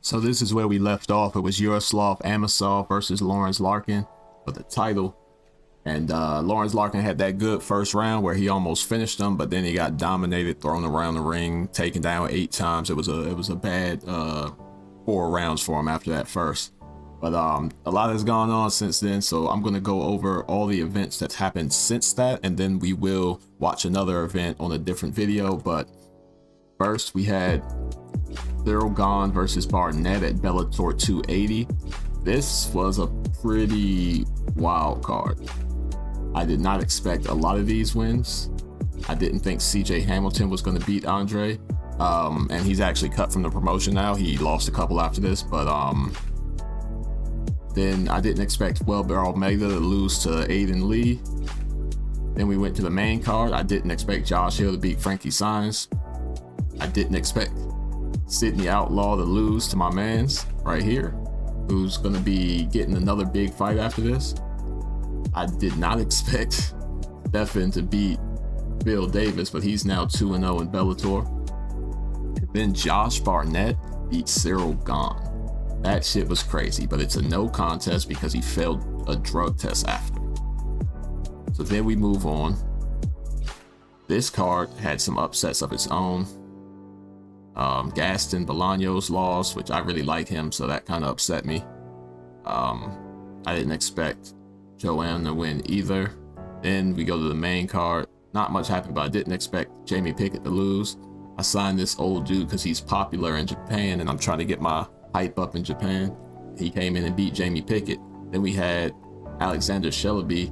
So this is where we left off. It was Yaroslav Amosov versus Lawrence Larkin for the title. And Lawrence Larkin had that good first round where he almost finished him, but then he got dominated, thrown around the ring, taken down 8 times. It was a bad 4 rounds for him after that first. But a lot has gone on since then, so I'm going to go over all the events that's happened since that, and then we will watch another event on a different video. But first, we had Cyril Gahn versus Barnett at Bellator 280. This was a pretty wild card. I did not expect a lot of these wins. I didn't think CJ Hamilton was going to beat Andre, and he's actually cut from the promotion now. He lost a couple after this, but then I didn't expect Wilber Almeida to lose to Aiden Lee. Then we went to the main card. I didn't expect Josh Hill to beat Frankie Saenz. I didn't expect Sidney Outlaw to lose to my mans right here, who's going to be getting another big fight after this. I did not expect Stefan to beat Bill Davis, but he's now 2-0 in Bellator. And then Josh Barnett beat Cyril Gahn. That shit was crazy, but it's a no contest because he failed a drug test after. So then we move on. This card had some upsets of its own. Gaston Bolaños lost, which I really like him, so that kind of upset me. I didn't expect Joanne to win either. Then we go to the main card. Not much happened, but I didn't expect Jamie Pickett to lose. I signed this old dude because he's popular in Japan, and I'm trying to get my hype up in Japan. He came in and beat Jamie Pickett. Then we had Alexander Shelleby.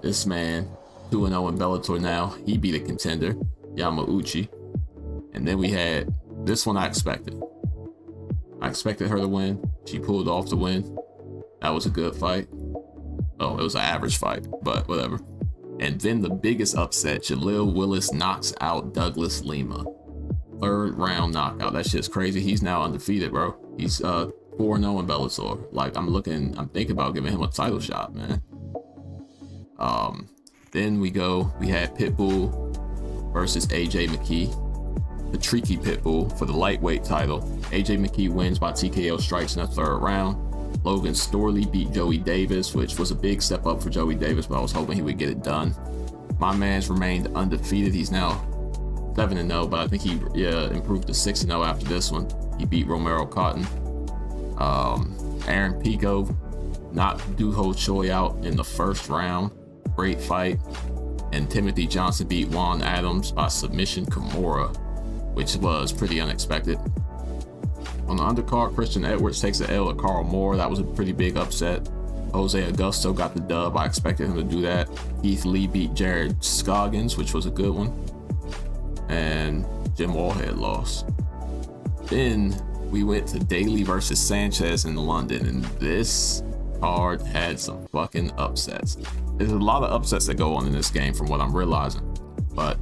This man, 2-0 in Bellator now. He beat a contender, Yamauchi. And then we had this one I expected. I expected her to win. She pulled off the win. That was a good fight. Oh, it was an average fight, but whatever. And then the biggest upset, Jaleel Willis knocks out Douglas Lima. 3rd round knockout. That shit's crazy. He's now undefeated, bro. He's 4-0 in Bellator. Like, I'm thinking about giving him a title shot, man. Then we had Pitbull versus AJ McKee. The Tricky Pitbull for the lightweight title. AJ McKee wins by TKO strikes in the 3rd round. Logan Storley beat Joey Davis, which was a big step up for Joey Davis, but I was hoping he would get it done. My man's remained undefeated. He's now 7-0, but I think he improved to 6-0 after this one. He beat Romero Cotton. Aaron Pico knocked Doo-Ho Choi out in the 1st round. Great fight. And Timothy Johnson beat Juan Adams by submission Kimura, which was pretty unexpected. On the undercard, Christian Edwards takes the L to Carl Moore. That was a pretty big upset. Jose Augusto got the dub. I expected him to do that. Keith Lee beat Jared Scoggins, which was a good one. And Jim Wallhead lost. Then we went to Daly versus Sanchez in London, and this card had some fucking upsets. There's a lot of upsets that go on in this game from what I'm realizing, but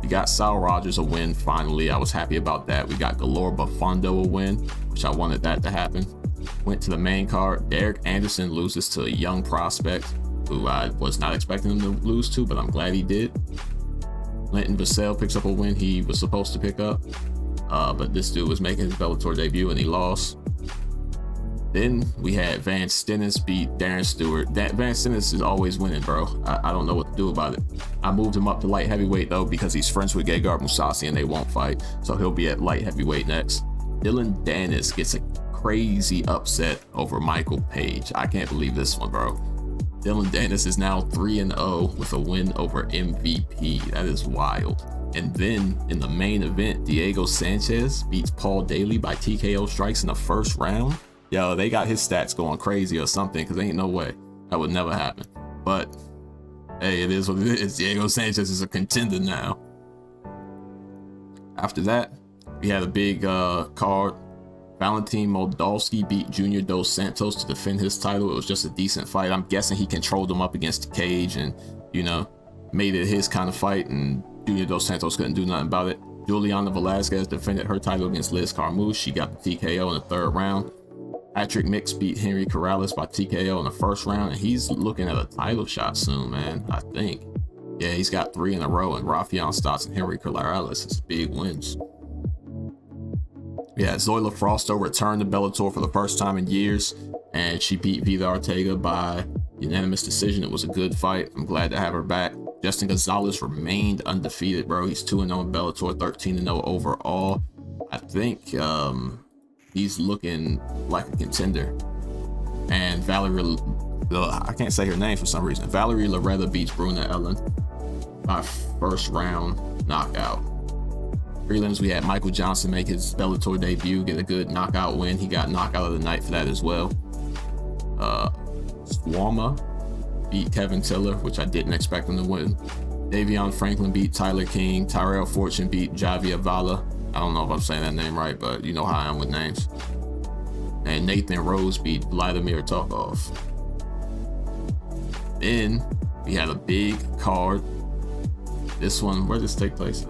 we got Sal Rogers a win finally. I was happy about that. We got Galore Bafondo a win, which I wanted that to happen. Went to the main card. Derek Anderson loses to a young prospect who I was not expecting him to lose to, but I'm glad he did. Linton Vassell picks up a win he was supposed to pick up, but this dude was making his Bellator debut and he lost. Then we had Van Stennis beat Darren Stewart. Van Stennis is always winning, bro. I don't know what to do about it. I moved him up to light heavyweight though because he's friends with Gegard Mousasi and they won't fight, so he'll be at light heavyweight next. Dylan Dennis gets a crazy upset over Michael Page. I can't believe this one, bro. Dylan Dennis is now 3-0 with a win over MVP. That is wild. And then in the main event, Diego Sanchez beats Paul Daly by TKO strikes in the 1st round. Yo, they got his stats going crazy or something, because ain't no way that would never happen. But hey, it is what it is. Diego Sanchez is a contender now. After that, we had a big card. Valentin Moldavsky beat Junior Dos Santos to defend his title. It was just a decent fight. I'm guessing he controlled him up against the cage and, made it his kind of fight, and Junior Dos Santos couldn't do nothing about it. Juliana Velasquez defended her title against Liz Carmouche. She got the TKO in the 3rd round. Patrick Mix beat Henry Corrales by TKO in the 1st round, and he's looking at a title shot soon, man, I think. Yeah, he's got 3 in a row, and Rafael Stotts and Henry Corrales is big wins. Yeah, Zoila Frosto returned to Bellator for the first time in years, and she beat Vida Ortega by unanimous decision. It was a good fight. I'm glad to have her back. Justin Gonzalez remained undefeated, bro. He's 2-0 in Bellator, 13-0 overall. I think he's looking like a contender. And Valerie, I can't say her name for some reason. Valerie Loretta beats Bruna Ellen by first round knockout. Prelims, we had Michael Johnson make his Bellator debut, get a good knockout win. He got knockout of the night for that as well. Swama beat Kevin Tiller, which I didn't expect him to win. Davion Franklin beat Tyler King. Tyrell Fortune beat Javier Vala. I don't know if I'm saying that name right, but you know how I am with names. And Nathan Rose beat Vladimir Tokov. Then we had a big card. This one, where did this take place?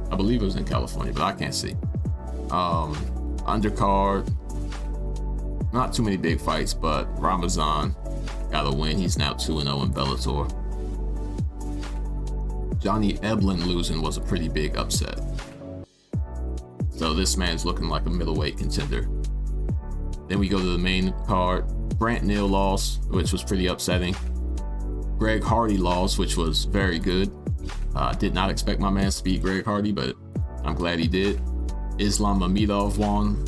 I believe it was in California, but I can't see. Undercard, not too many big fights, but Ramazan got a win. He's now 2-0 in Bellator. Johnny Eblen losing was a pretty big upset. So this man's looking like a middleweight contender. Then we go to the main card. Grant Neal lost, which was pretty upsetting. Greg Hardy lost, which was very good. Did not expect my man to beat Greg Hardy, but I'm glad he did. Islam Mamedov won.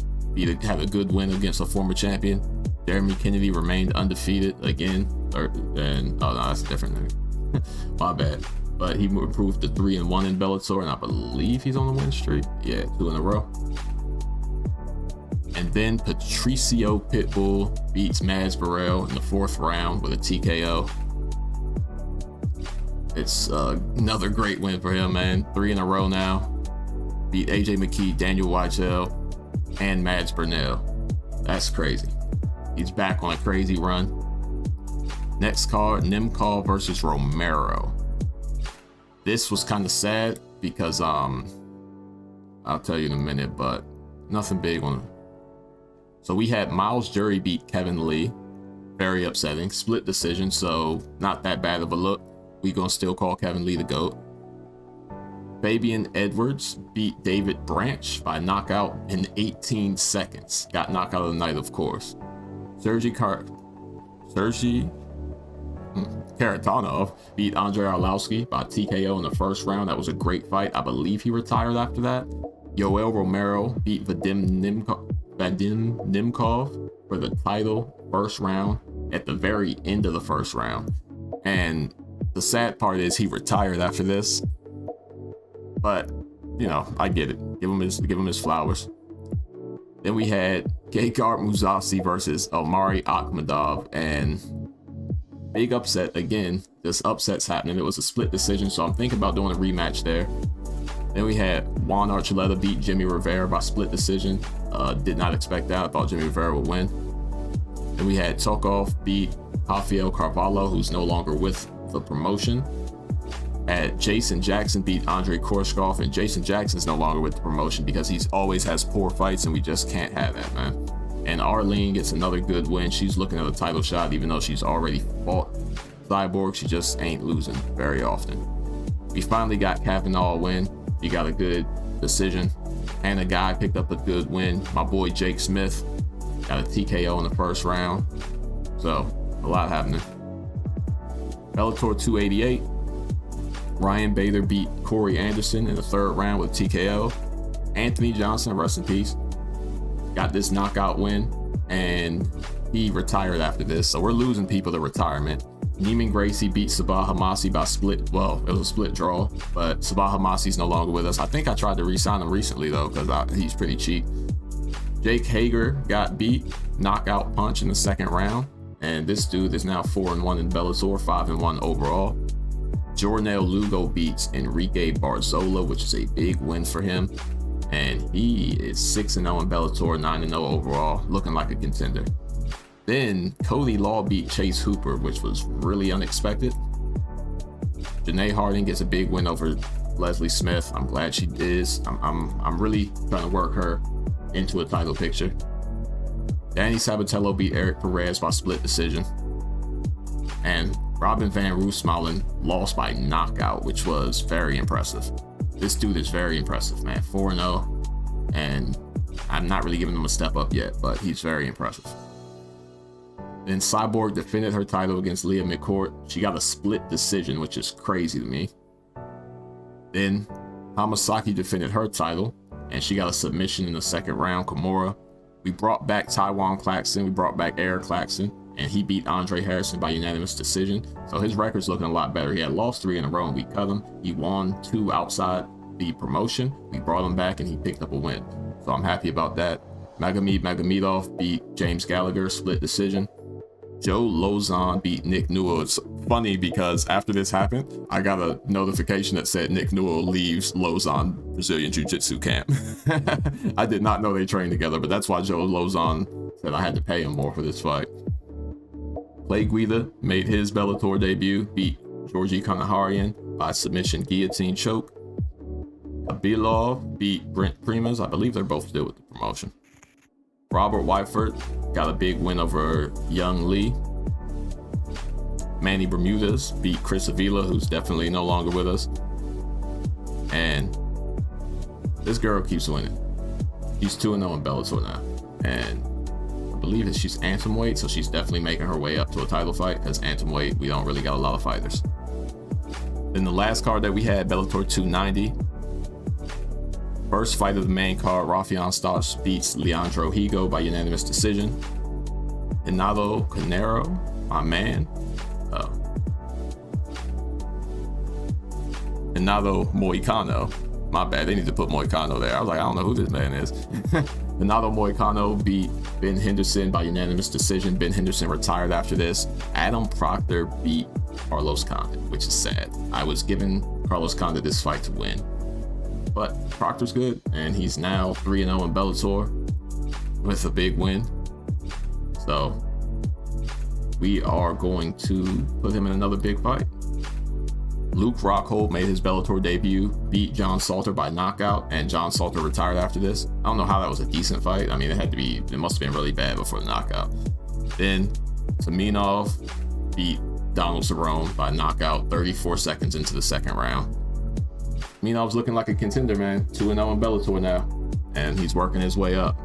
Had a good win against a former champion. Jeremy Kennedy remained undefeated again. Oh no, that's a different name. My bad. But he improved to 3-1 in Bellator, and I believe he's on the win streak. Yeah, 2 in a row. And then Patricio Pitbull beats Mads Burrell in the 4th round with a TKO. It's another great win for him, man. 3 in a row now. Beat AJ McKee, Daniel Weichel, and Mads Burnell. That's crazy. He's back on a crazy run. Next card, Nemkov versus Romero. This was kind of sad because I'll tell you in a minute, but nothing big on him. So we had Miles Jury beat Kevin Lee. Very upsetting. Split decision, so not that bad of a look. We gonna still call Kevin Lee the GOAT. Fabian Edwards beat David Branch by knockout in 18 seconds. Got knockout of the night, of course. Sergey Karatanov beat Andrei Arlovsky by TKO in the 1st round. That was a great fight. I believe he retired after that. Yoel Romero beat Vadim Nemkov for the title 1st round at the very end of the 1st round. And the sad part is he retired after this. But, you know, I get it. Give him his flowers. Then we had Gegard Mousasi versus Omari Akhmadov, and big upset again. This upset's happening. It was a split decision, so I'm thinking about doing a rematch there. Then we had Juan Archuleta beat Jimmy Rivera by split decision. Did not expect that. I thought Jimmy Rivera would win. Then we had Tokov beat Rafael Carvalho, who's no longer with the promotion. At Jason Jackson beat Andrei Korshkov, and Jason Jackson's no longer with the promotion because he's always has poor fights, and we just can't have that, man. And Arlene gets another good win. She's looking at a title shot, even though she's already fought Cyborg. She just ain't losing very often. We finally got Kavanaugh a win. He got a good decision. And a guy picked up a good win. My boy Jake Smith got a TKO in the 1st round. So, a lot happening. Bellator 288. Ryan Bader beat Corey Anderson in the 3rd round with TKO. Anthony Johnson, rest in peace, got this knockout win, and he retired after this. So we're losing people to retirement. Neiman Gracie beat Sabah Hamasi by split. Well, it was a split draw, but Sabah Hamasi's no longer with us. I think I tried to re-sign him recently though, because he's pretty cheap. Jake Hager got beat, knockout punch in the 2nd round, and this dude is now 4-1 in Bellator, 5-1 overall. Jornel Lugo beats Enrique Barzola, which is a big win for him. And he is 6-0 in Bellator, 9-0 overall, looking like a contender. Then Cody Law beat Chase Hooper, which was really unexpected. Janae Harding gets a big win over Leslie Smith. I'm glad she is. I'm really trying to work her into a title picture. Danny Sabatello beat Eric Perez by split decision. And Robin Van Roosmalen lost by knockout, which was very impressive. This dude is very impressive, man. 4-0, and I'm not really giving him a step up yet, but he's very impressive. Then Cyborg defended her title against Leah McCourt. She got a split decision, which is crazy to me. Then Hamasaki defended her title, and she got a submission in the second round, Kimura. We brought back Taiwan Claxton, we brought back Eric Claxton, and he beat Andre Harrison by unanimous decision. So his record's looking a lot better. He had lost 3 in a row and we cut him. He won 2 outside the promotion. We brought him back and he picked up a win. So I'm happy about that. Magomedov beat James Gallagher, split decision. Joe Lozon beat Nick Newell. It's funny because after this happened, I got a notification that said Nick Newell leaves Lozon Brazilian Jiu-Jitsu camp. I did not know they trained together, but that's why Joe Lozon said I had to pay him more for this fight. Clay Guida made his Bellator debut, beat Georgi Kanaharian by submission guillotine choke. Abilov beat Brent Primas. I believe they're both still with the promotion. Robert Whiteford got a big win over Young Lee. Manny Bermudez beat Chris Avila, who's definitely no longer with us. And this girl keeps winning. She's 2-0 in Bellator now. And I believe that she's atomweight, so she's definitely making her way up to a title fight, because atomweight, we don't really got a lot of fighters. Then the last card that we had, Bellator 290. First fight of the main card, Rafael Stoss beats Leandro Higo by unanimous decision. Renato Canero, my man. Renato Moicano. My bad, they need to put Moicano there. I was like, I don't know who this man is. Renato Moicano beat Ben Henderson by unanimous decision. Ben Henderson retired after this. Adam Proctor beat Carlos Condit, which is sad. I was giving Carlos Condit this fight to win. But Proctor's good, and he's now 3-0 in Bellator with a big win. So we are going to put him in another big fight. Luke Rockhold made his Bellator debut, beat John Salter by knockout, and John Salter retired after this. I don't know how that was a decent fight. I mean, it must have been really bad before the knockout. Then Taminov beat Donald Cerrone by knockout 34 seconds into the second round. Minov's looking like a contender, man. 2-0 in Bellator now, and he's working his way up.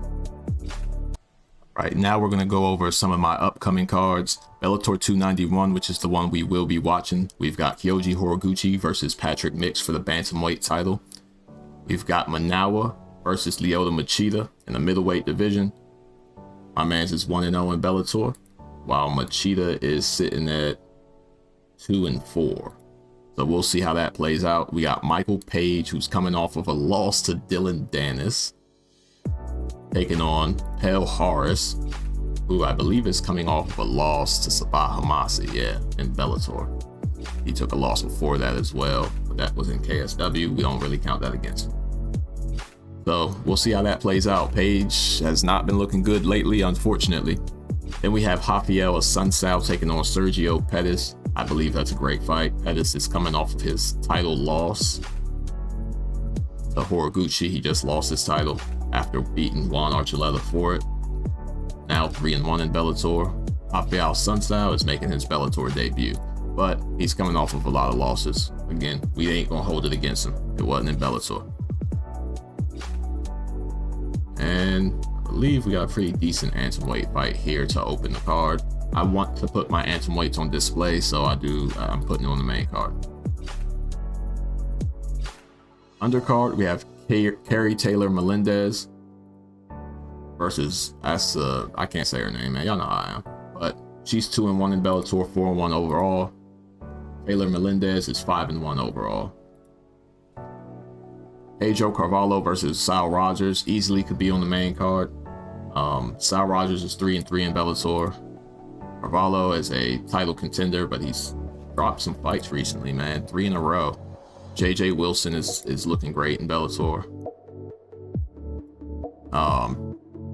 Right now, we're going to go over some of my upcoming cards. Bellator 291, which is the one we will be watching. We've got Kyoji Horiguchi versus Patrick Mix for the bantamweight title. We've got Manawa versus Lyoto Machida in the middleweight division. My man's is 1-0 in Bellator, while Machida is sitting at 2-4. So we'll see how that plays out. We got Michael Page, who's coming off of a loss to Dylan Dennis, taking on Pel Harris, who I believe is coming off of a loss to Sabah Hamasi, in Bellator. He took a loss before that as well, but that was in KSW. We don't really count that against him. So we'll see how that plays out. Page has not been looking good lately, unfortunately. Then we have Rafael Asuncao taking on Sergio Pettis. I believe that's a great fight. Pettis is coming off of his title loss to Horiguchi. He just lost his title after beating Juan Archuleta for it. Now 3-1 in Bellator. Rafael Asuncao is making his Bellator debut, but he's coming off of a lot of losses. Again, we ain't gonna hold it against him. It wasn't in Bellator. And I believe we got a pretty decent atomweight fight here to open the card. I want to put my atomweights on display, so I'm putting it on the main card. Undercard, we have Carrie Taylor Melendez versus, I can't say her name, man. Y'all know how I am. But she's 2-1 in Bellator, 4-1 overall. Taylor Melendez is 5-1 overall. Pedro Carvalho versus Sal Rogers easily could be on the main card. Sal Rogers is 3-3 in Bellator. Carvalho is a title contender, but he's dropped some fights recently, man. 3 in a row. JJ Wilson is looking great in Bellator.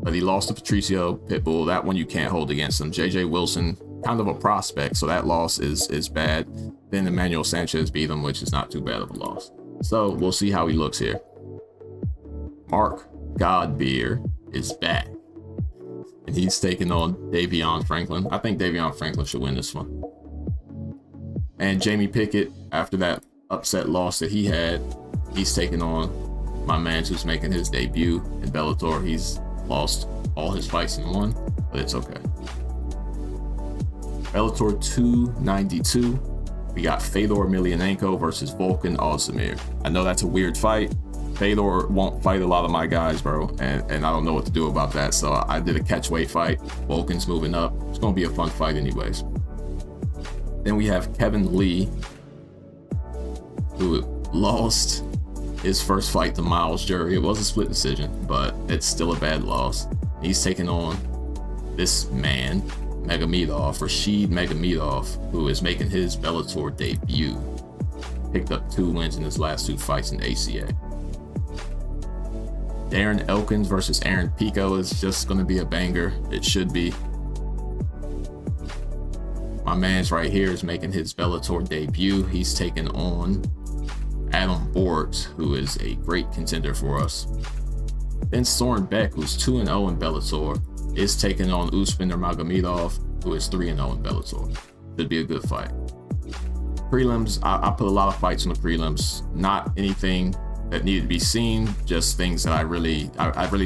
But he lost to Patricio Pitbull. That one you can't hold against him. JJ Wilson, kind of a prospect, so that loss is bad. Then Emmanuel Sanchez beat him, which is not too bad of a loss. So we'll see how he looks here. Mark Godbeer is back, and he's taking on Davion Franklin. I think Davion Franklin should win this one. And Jamie Pickett, after that upset loss that he had, he's taking on my man who's making his debut in Bellator. He's lost all his fights in one, but it's okay. Bellator 292, we got Fedor Emelianenko versus Volkan Ozdemir. I know that's a weird fight. Fedor won't fight a lot of my guys, bro, and I don't know what to do about that, so I did a catchweight fight. Volkan's moving up. It's going to be a fun fight anyways. Then we have Kevin Lee, who lost his first fight to Miles Jury. It was a split decision, but it's still a bad loss. He's taking on this man, Rashid Magomedov, who is making his Bellator debut. Picked up 2 wins in his last 2 fights in ACA. Darren Elkins versus Aaron Pico is just going to be a banger. It should be. My man's right here is making his Bellator debut. He's taking on Adam Borgs, who is a great contender for us. Then Soren Beck, who's 2-0 in Bellator, is taking on Usman Nurmagomedov, who is 3-0 in Bellator. Should be a good fight. Prelims, I put a lot of fights on the prelims. Not anything that needed to be seen, just things that I really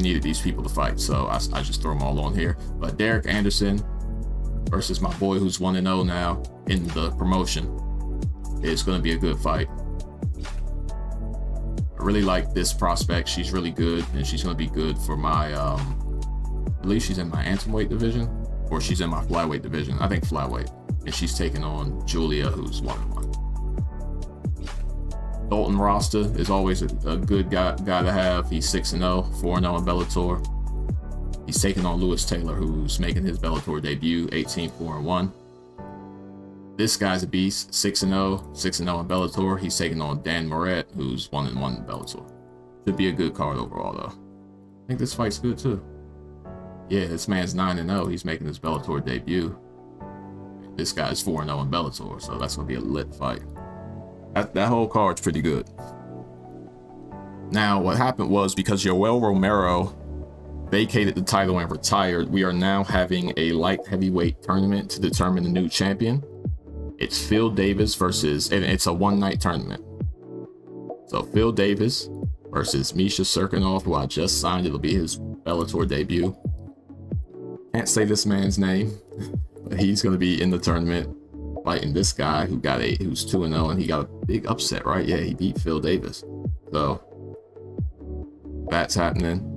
needed these people to fight, so I just throw them all on here. But Derek Anderson versus my boy who's 1-0 now in the promotion. It's going to be a good fight. I really like this prospect. She's really good, and she's going to be good for my, I believe she's in my atomweight division, or she's in my flyweight division. I think flyweight. And she's taking on Julia, who's 1-1. Dalton Rasta is always a good guy to have. He's 6-0, 4-0 in Bellator. He's taking on Lewis Taylor, who's making his Bellator debut, 18-4-1. This guy's a beast, 6-0 in Bellator. He's taking on Dan Moret, who's 1-1 in Bellator. Should be a good card overall, though. I think this fight's good, too. Yeah, this man's 9-0. He's making his Bellator debut. This guy's 4-0 in Bellator, so that's going to be a lit fight. That whole card's pretty good. Now, what happened was, because Yoel Romero vacated the title and retired, we are now having a light heavyweight tournament to determine the new champion. It's Phil Davis versus, and it's a one-night tournament. So Phil Davis versus Misha Serkinov, who I just signed. It'll be his Bellator debut. Can't say this man's name, but he's going to be in the tournament fighting this guy who's 2-0, and he got a big upset, right? Yeah, he beat Phil Davis. So that's happening.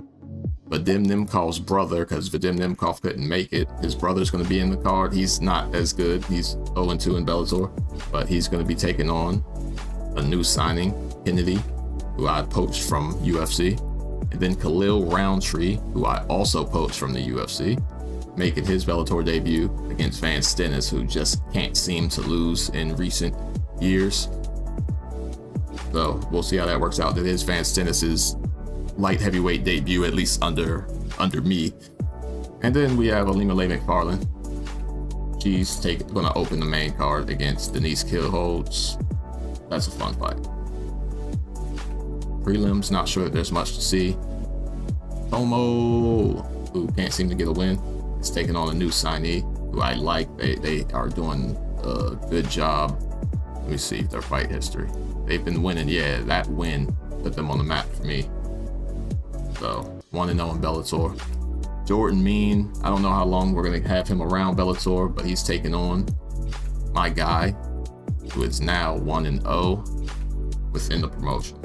Vadim Nemkov's brother, because Vadim Nemkov couldn't make it, his brother's going to be in the card. He's not as good. He's 0-2 in Bellator, but he's going to be taking on a new signing, Kennedy, who I poached from UFC, and then Khalil Roundtree, who I also poached from the UFC, making his Bellator debut against Van Stennis, who just can't seem to lose in recent years. So we'll see how that works out. That is Van Stennis's light heavyweight debut, at least under me. And then we have Alima Leigh McFarland. She's going to open the main card against Denise Killholz. That's a fun fight. Prelims, not sure that there's much to see. Tomo, who can't seem to get a win, is taking on a new signee who I like. They are doing a good job. Let me see their fight history. They've been winning. Yeah, that win put them on the map for me. So 1-0 in Bellator. Jordan Mean, I don't know how long we're going to have him around Bellator, but he's taking on my guy, who is now 1-0 within the promotion.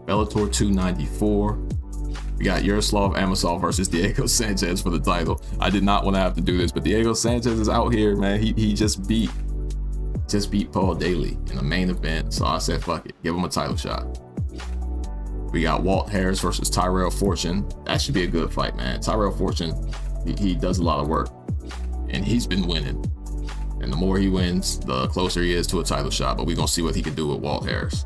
Bellator 294. We got Yaroslav Amosov versus Diego Sanchez for the title. I did not want to have to do this, but Diego Sanchez is out here, man. He just beat Paul Daly in the main event, so I said, fuck it, give him a title shot. We got Walt Harris versus Tyrell Fortune. That should be a good fight, man. Tyrell Fortune, he does a lot of work, and he's been winning. And the more he wins, the closer he is to a title shot, but we're going to see what he can do with Walt Harris.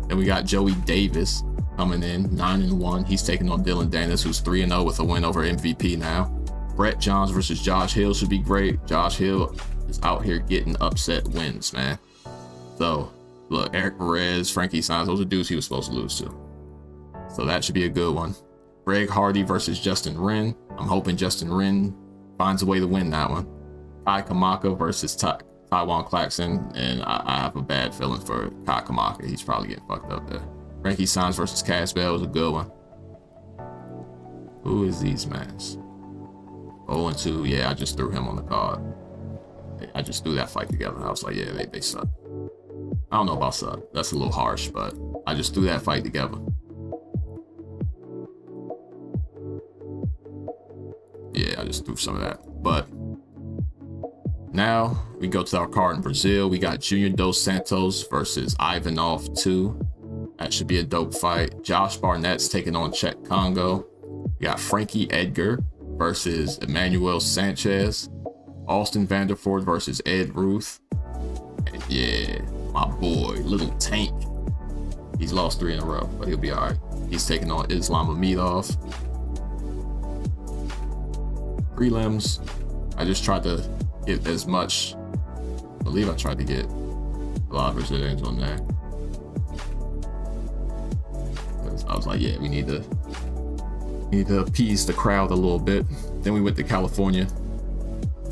Then we got Joey Davis coming in, 9-1. He's taking on Dylan Dennis, who's 3-0 with a win over MVP now. Brett Johns versus Josh Hill should be great. Josh Hill is out here getting upset wins, man. So, look, Eric Perez, Frankie Saenz, those are dudes he was supposed to lose to. So that should be a good one. Greg Hardy versus Justin Wren. I'm hoping Justin Wren finds a way to win that one. Tai Kamaka versus Taiwan Claxton, and I have a bad feeling for Kai Kamaka. He's probably getting fucked up there. Frankie Saenz versus Casbell was a good one. Who is these mans? 0-2. Yeah, I just threw him on the card. I just threw that fight together. I was like, yeah, they suck. I don't know about suck. That's a little harsh, but I just threw that fight together. Yeah, I just threw some of that. But now we go to our card in Brazil. We got Junior Dos Santos versus Ivanov 2. That should be a dope fight. Josh Barnett's taking on Czech Congo. We got Frankie Edgar versus Emmanuel Sanchez. Austin Vanderford versus Ed Ruth. And yeah, my boy, Little Tank. He's lost 3 in a row, but he'll be all right. He's taking on Islam Amidov. Prelims, I just tried to get as much. I believe I tried to get a lot of Brazilians on there. I was like, yeah, we need to appease the crowd a little bit. Then we went to California.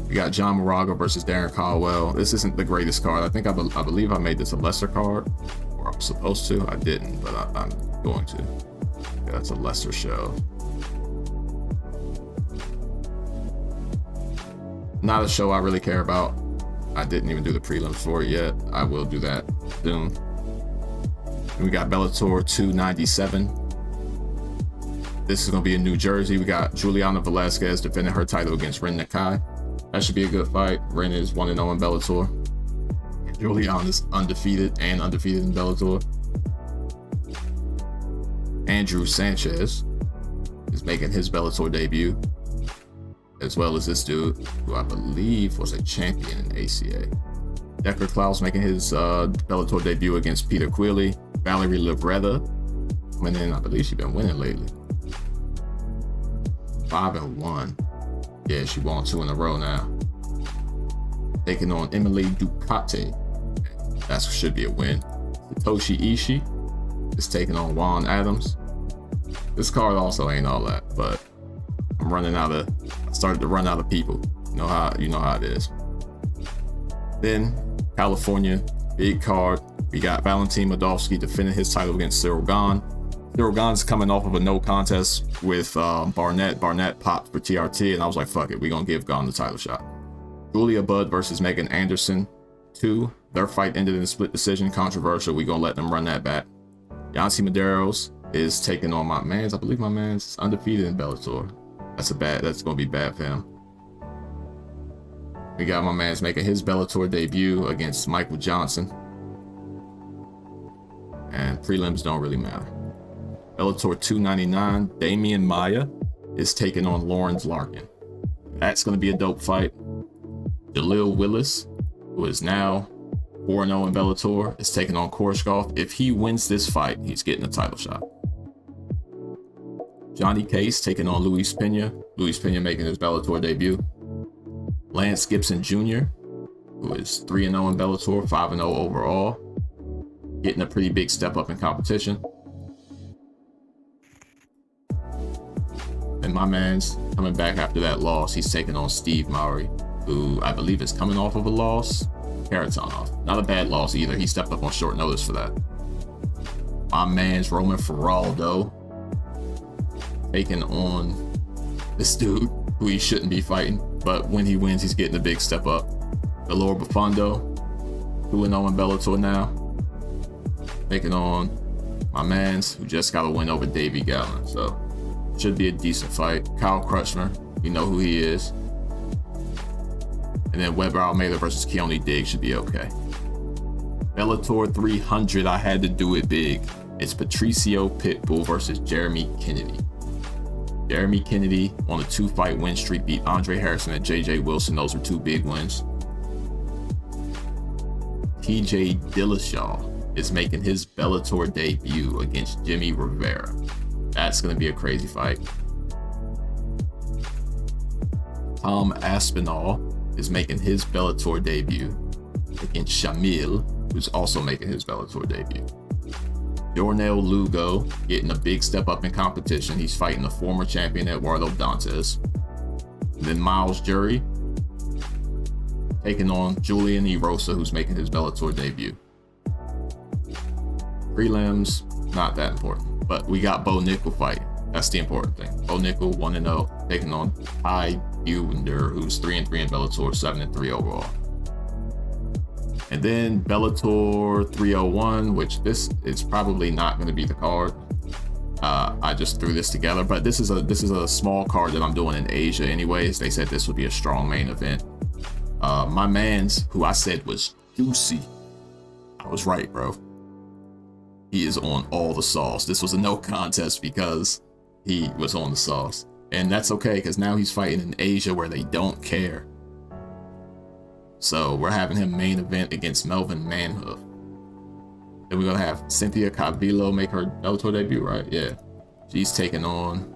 We got John Moraga versus Darren Caldwell. This isn't the greatest card. I think I believe I made this a lesser card, or I was supposed to. I didn't, but I'm going to. Yeah, that's a lesser show. Not a show I really care about. I didn't even do the prelims for it yet. I will do that soon. And we got Bellator 297. This is going to be in New Jersey. We got Juliana Velasquez defending her title against Ren Nakai. That should be a good fight. Ren is 1-0 in Bellator. Juliana is undefeated in Bellator. Andrew Sanchez is making his Bellator debut, as well as this dude, who I believe was a champion in ACA. Decker Klaus making his Bellator debut against Peter Queally. Valerie Livretta coming in. I believe she's been winning lately. 5-1. Yeah, she won 2 in a row now. Taking on Emily Ducati. That should be a win. Satoshi Ishii is taking on Juan Adams. This card also ain't all that, but I started to run out of people. You know how it is. Then California, big card. We got Valentin Modovsky defending his title against Cyril Gahn. Cyril Gahn's coming off of a no contest with Barnett. Barnett popped for TRT, and I was like, fuck it, we're gonna give Gahn the title shot. Julia Budd versus Megan Anderson 2. Their fight ended in a split decision, controversial. We're gonna let them run that back. Yancy Medeiros is taking on my mans. I believe my man's undefeated in Bellator. That's gonna be bad for him. We got my man's making his Bellator debut against Michael Johnson. And prelims don't really matter. Bellator 299, Damian Maia is taking on Lawrence Larkin. That's gonna be a dope fight. Jalil Willis, who is now 4-0 in Bellator, is taking on Koreshkov. If he wins this fight, he's getting a title shot. Johnny Case taking on Luis Pena. Luis Pena making his Bellator debut. Lance Gibson Jr., who is 3-0 in Bellator, 5-0 overall, getting a pretty big step up in competition. And my man's coming back after that loss. He's taking on Steve Mowry, who I believe is coming off of a loss. Karatanov. Not a bad loss either. He stepped up on short notice for that. My man's Roman Feraldo taking on this dude who he shouldn't be fighting, but when he wins, he's getting a big step up. Delor Buffando, 2-0 in Bellator now, taking on my man's who just got a win over Davey Gallon, so should be a decent fight. Kyle Crutchmer, you know who he is. And then Weber Almeida versus Keone Diggs should be okay. Bellator 300, I had to do it big. It's Patricio Pitbull versus Jeremy Kennedy. Jeremy Kennedy on a 2-fight win streak beat Andre Harrison and JJ Wilson. Those were 2 big wins. TJ Dillashaw is making his Bellator debut against Jimmy Rivera. That's going to be a crazy fight. Tom Aspinall is making his Bellator debut against Shamil, who's also making his Bellator debut. Jornel Lugo getting a big step up in competition. He's fighting the former champion Eduardo Dantes. And then Miles Jury taking on Julian Erosa, who's making his Bellator debut. Prelims, not that important, but we got Bo Nickel fighting. That's the important thing. Bo Nickel 1-0, taking on Ty Buender, who's 3-3 in Bellator, 7-3 overall. And then Bellator 301, which this is probably not going to be the card. I just threw this together, but this is a small card that I'm doing in Asia anyways. They said this would be a strong main event. My man's, who I said was juicy, I was right, bro. He is on all the sauce. This was a no contest because he was on the sauce. And that's okay, because now he's fighting in Asia where they don't care. So we're having him main event against Melvin Manhoof. Then we're going to have Cynthia Calvillo make her Bellator debut, right? Yeah. She's taking on,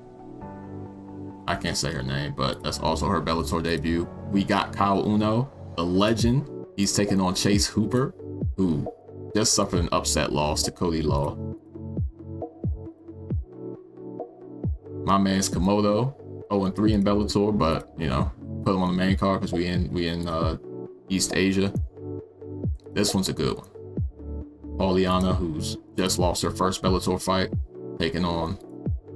I can't say her name, but that's also her Bellator debut. We got Kyle Uno, the legend. He's taking on Chase Hooper, who just suffered an upset loss to Cody Law. My man's Komodo, 0-3 in Bellator, but you know, put him on the main card because we in East Asia. This one's a good one. Pauliana, who's just lost her first Bellator fight, taking on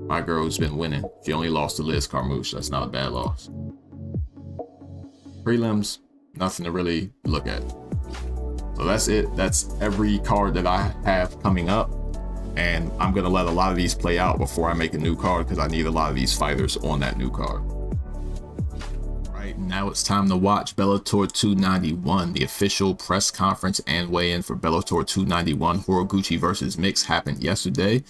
my girl who's been winning. She only lost to Liz Carmouche. That's not a bad loss. Prelims, nothing to really look at. So that's it. That's every card that I have coming up. And I'm going to let a lot of these play out before I make a new card because I need a lot of these fighters on that new card. Right, now it's time to watch Bellator 291. The official press conference and weigh-in for Bellator 291 Horiguchi versus Mix happened yesterday.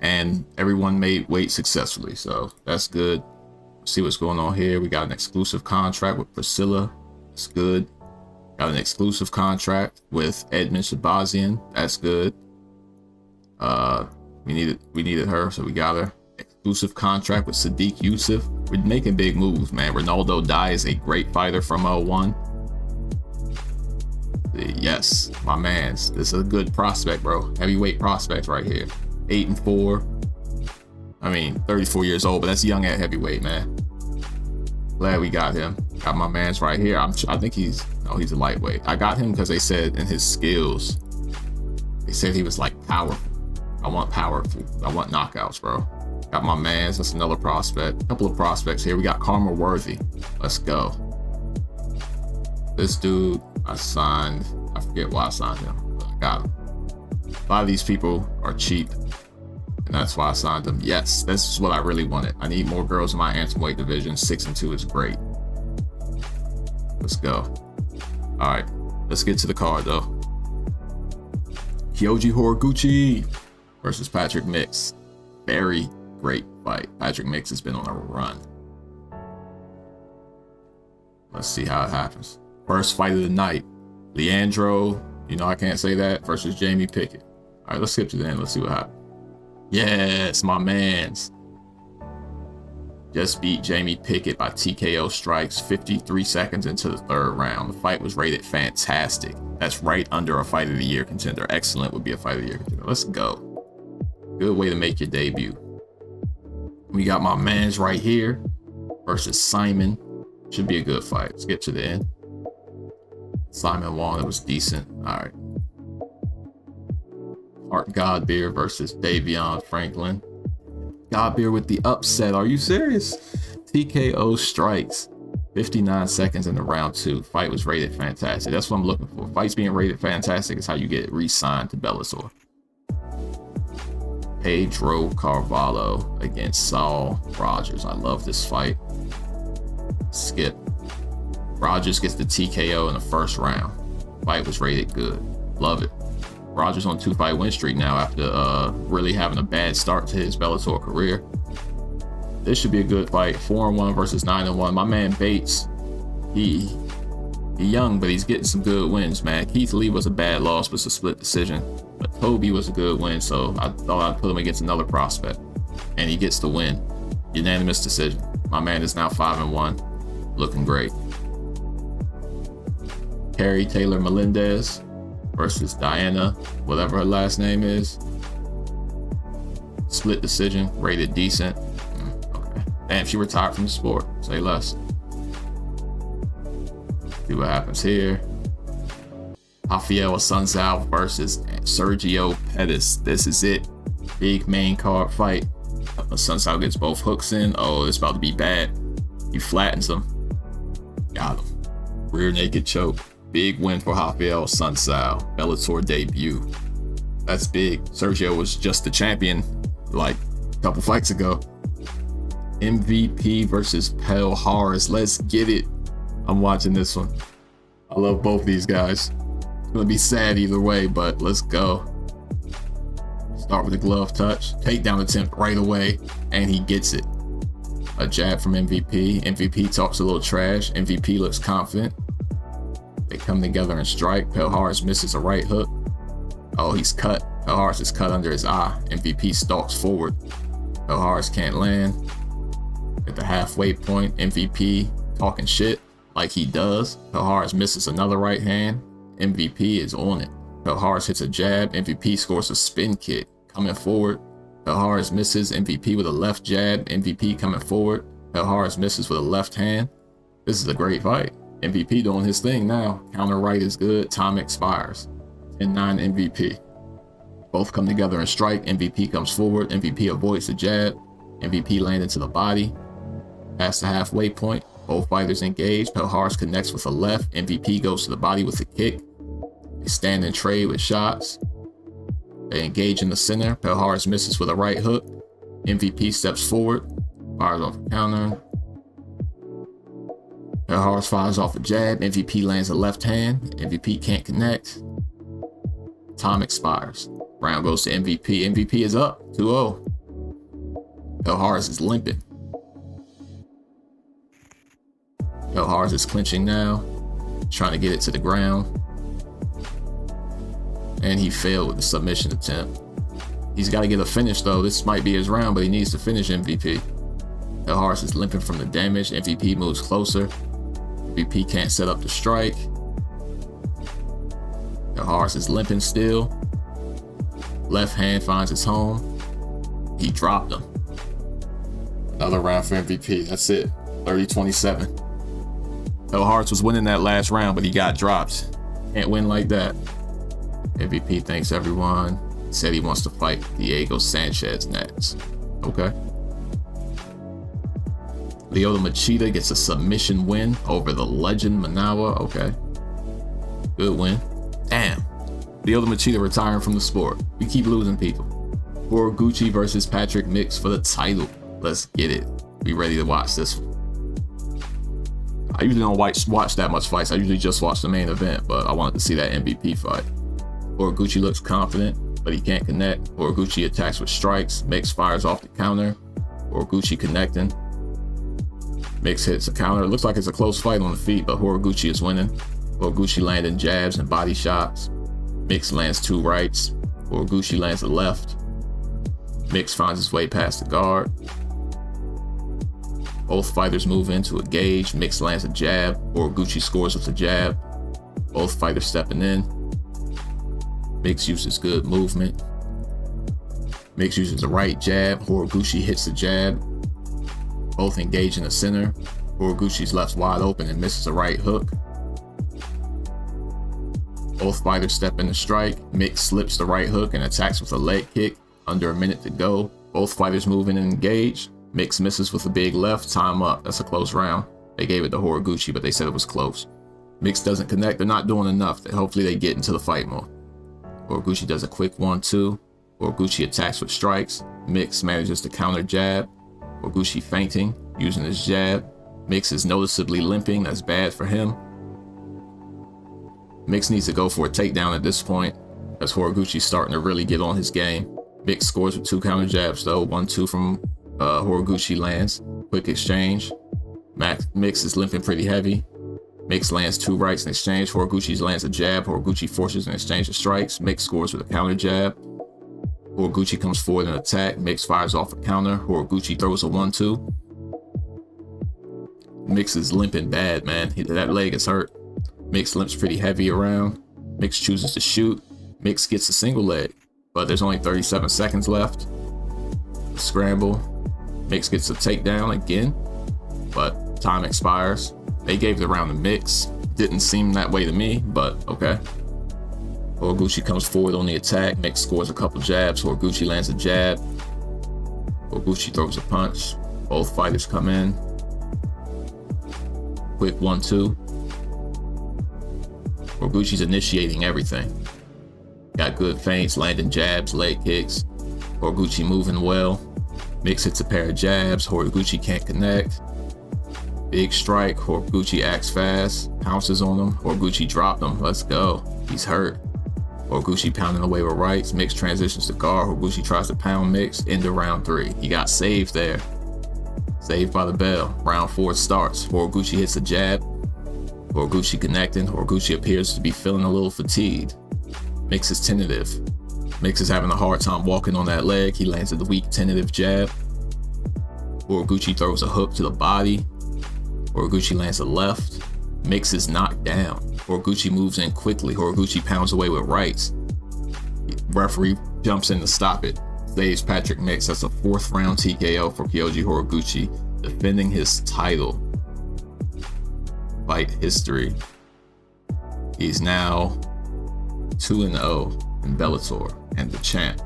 And everyone made weight successfully. So that's good. Let's see what's going on here. We got an exclusive contract with Priscilla. That's good. Got an exclusive contract with Edmund Shabazian. That's good. We needed her, so we got her. Exclusive contract with Sadiq Yusuf. We're making big moves, man. Ronaldo Dai is a great fighter from 01. Yes, my man's. This is a good prospect, bro. Heavyweight prospects right here. 8-4. I mean, 34 years old, but that's young at heavyweight, man. Glad we got him. Got my man's right here. I think he's a lightweight. I got him because they said in his skills, they said he was like powerful. I want powerful. I want knockouts, bro. Got my man's. That's another prospect. A couple of prospects here. We got Karma Worthy. Let's go. This dude, I signed. I forget why I signed him, but I got him. A lot of these people are cheap, and that's why I signed them. Yes, this is what I really wanted. I need more girls in my bantamweight division. 6-2 is great. Let's go. All right, let's get to the card though. Kyoji Horiguchi versus Patrick Mix. Very great fight. Patrick Mix has been on a run. Let's see how it happens. First fight of the night. Leandro, you know I can't say that, versus Jamie Pickett. All right, let's skip to the end. Let's see what happens. Yes, my man's. Just beat Jamie Pickett by TKO strikes 53 seconds into the third round. The fight was rated fantastic. That's right under a fight of the year contender. Excellent would be a fight of the year contender. Let's go. Good way to make your debut. We got my man's right here versus Simon. Should be a good fight. Let's get to the end. Simon won. It was decent. All right. Art Godbeer versus Davion Franklin. Godbeer with the upset. Are you serious? TKO strikes 59 seconds in the round 2. Fight was rated fantastic. That's what I'm looking for. Fights being rated fantastic is how you get re-signed to Bellator. Pedro Carvalho against Saul Rogers. I love this fight. Skip. Rogers gets the TKO in the first round. Fight was rated good. Love it. Rogers on 2-fight win streak now after really having a bad start to his Bellator career. This should be a good fight. 4-1 versus 9-1. My man Bates, he young, but he's getting some good wins, man. Keith Lee was a bad loss, but it's a split decision. But Toby was a good win, so I thought I'd put him against another prospect. And he gets the win. Unanimous decision. My man is now 5-1. Looking great. Carrie Taylor Melendez versus Diana, whatever her last name is. Split decision, rated decent. Okay. Damn, she retired from the sport. Say less. See what happens here. Rafael Assunção versus Sergio Pettis. This is it. Big main card fight. Assunção gets both hooks in. Oh, it's about to be bad. He flattens him. Got him. Rear naked choke. Big win for Rafael Assunção. Bellator debut. That's big. Sergio was just the champion like a couple fights ago. MVP versus Palhares. Let's get it. I'm watching this one. I love both these guys. It's gonna be sad either way, but let's go. Start with a glove touch. Takedown attempt right away, and he gets it. A jab from MVP. MVP talks a little trash. MVP looks confident. They come together and strike. Palhares misses a right hook. Oh, he's cut. Palhares is cut under his eye. MVP stalks forward. Palhares can't land. At the halfway point, MVP talking shit like he does. Palhares misses another right hand. MVP is on it. Palhares hits a jab. MVP scores a spin kick. Coming forward. Palhares misses. MVP with a left jab. MVP coming forward. Palhares misses with a left hand. This is a great fight. MVP doing his thing now. Counter right is good. Time expires. 10-9 MVP. Both come together and strike. MVP comes forward. MVP avoids the jab. MVP landing to the body. Past the halfway point. Both fighters engage. Palhares connects with a left. MVP goes to the body with a kick. They stand and trade with shots. They engage in the center. Palhares misses with a right hook. MVP steps forward. Fires off a counter. Palhares fires off a jab. MVP lands a left hand. MVP can't connect. Time expires. Round goes to MVP. MVP is up 2-0. Palhares is limping. Palhares is clinching now, trying to get it to the ground. And he failed with the submission attempt. He's got to get a finish though. This might be his round, but he needs to finish MVP. Palhares is limping from the damage. MVP moves closer. MVP can't set up the strike. Palhares is limping still. Left hand finds its home. He dropped him. Another round for MVP. That's it. 30-27. Palhares was winning that last round, but he got dropped. Can't win like that. MVP thanks everyone. Said he wants to fight Diego Sanchez next. Okay. Lyoto Machida gets a submission win over the legend Manawa. Okay. Good win. Damn. Lyoto Machida retiring from the sport. We keep losing people. Horiguchi versus Patrick Mix for the title. Let's get it. Be ready to watch this one. I usually don't watch that much fights. I usually just watch the main event, but I wanted to see that MVP fight. Horiguchi looks confident, but he can't connect. Horiguchi attacks with strikes. Mix fires off the counter. Horiguchi connecting. Mix hits a counter. It looks like it's a close fight on the feet, but Horiguchi is winning. Horiguchi landing jabs and body shots. Mix lands two rights. Horiguchi lands a left. Mix finds his way past the guard. Both fighters move into a gauge. Mix lands a jab. Horiguchi scores with a jab. Both fighters stepping in. Mix uses good movement. Mix uses a right jab. Horiguchi hits the jab. Both engage in the center. Horiguchi's left wide open and misses a right hook. Both fighters step in to strike. Mix slips the right hook and attacks with a leg kick. Under a minute to go. Both fighters move in and engage. Mix misses with a big left. Time up. That's a close round. They gave it to Horiguchi, but they said it was close. Mix doesn't connect. They're not doing enough. Hopefully they get into the fight more. Horiguchi does a quick 1-2. Horiguchi attacks with strikes. Mix manages to counter jab. Horiguchi feinting, using his jab. Mix is noticeably limping. That's bad for him. Mix needs to go for a takedown at this point, as Horiguchi's starting to really get on his game. Mix scores with two counter jabs though. 1-2 from Horiguchi lands. Quick exchange. Mix is limping pretty heavy. Mix lands two rights in exchange. Horiguchi lands a jab. Horiguchi forces an exchange of strikes. Mix scores with a counter jab. Horiguchi comes forward and attack. Mix fires off a counter. Horiguchi throws a 1-2. Mix is limping bad, man. That leg is hurt. Mix limps pretty heavy around. Mix chooses to shoot. Mix gets a single leg, but there's only 37 seconds left. A scramble. Mix gets a takedown again, but time expires. They gave the round to Mix. Didn't seem that way to me, but okay. Horiguchi comes forward on the attack. Mix scores a couple jabs. Horiguchi lands a jab. Horiguchi throws a punch. Both fighters come in. Quick 1-2. Horiguchi's initiating everything. Got good feints, landing jabs, leg kicks. Horiguchi moving well. Mix hits a pair of jabs. Horiguchi can't connect. Big strike. Horiguchi acts fast. Pounces on him. Horiguchi dropped him. Let's go. He's hurt. Horiguchi pounding away with rights. Mix transitions to guard. Horiguchi tries to pound Mix into round 3. He got saved there. Saved by the bell. Round 4 starts. Horiguchi hits a jab. Horiguchi connecting. Horiguchi appears to be feeling a little fatigued. Mix is tentative. Mix is having a hard time walking on that leg. He lands a weak tentative jab. Horiguchi throws a hook to the body. Horiguchi lands a left. Mix is knocked down. Horiguchi moves in quickly. Horiguchi pounds away with rights. Referee jumps in to stop it. Saves Patrick Mix. That's a 4th round TKO for Kyoji Horiguchi, defending his title. Fight history. He's now 2-0 in Bellator and the champ.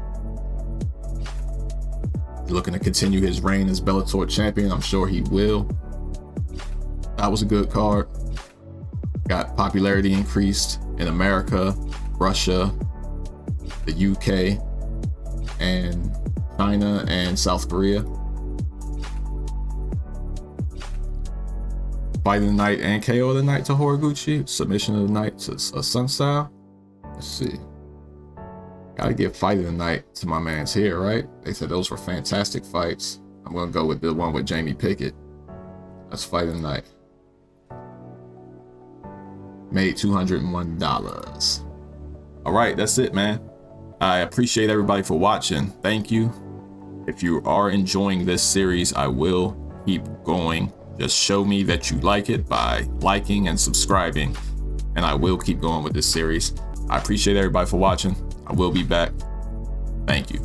He's looking to continue his reign as Bellator champion. I'm sure he will. That was a good card. Got popularity increased in America, Russia, the UK, and China and South Korea. Fight of the night and KO of the night to Horiguchi. Submission of the night to Sun Style. Let's see. Gotta give fight of the night to my man's here, right? They said those were fantastic fights. I'm gonna go with the one with Jamie Pickett. That's fight of the night. Made $201. All right, that's it, man. I appreciate everybody for watching. Thank you. If you are enjoying this series, I will keep going. Just show me that you like it by liking and subscribing, and I will keep going with this series. I appreciate everybody for watching. I will be back. Thank you.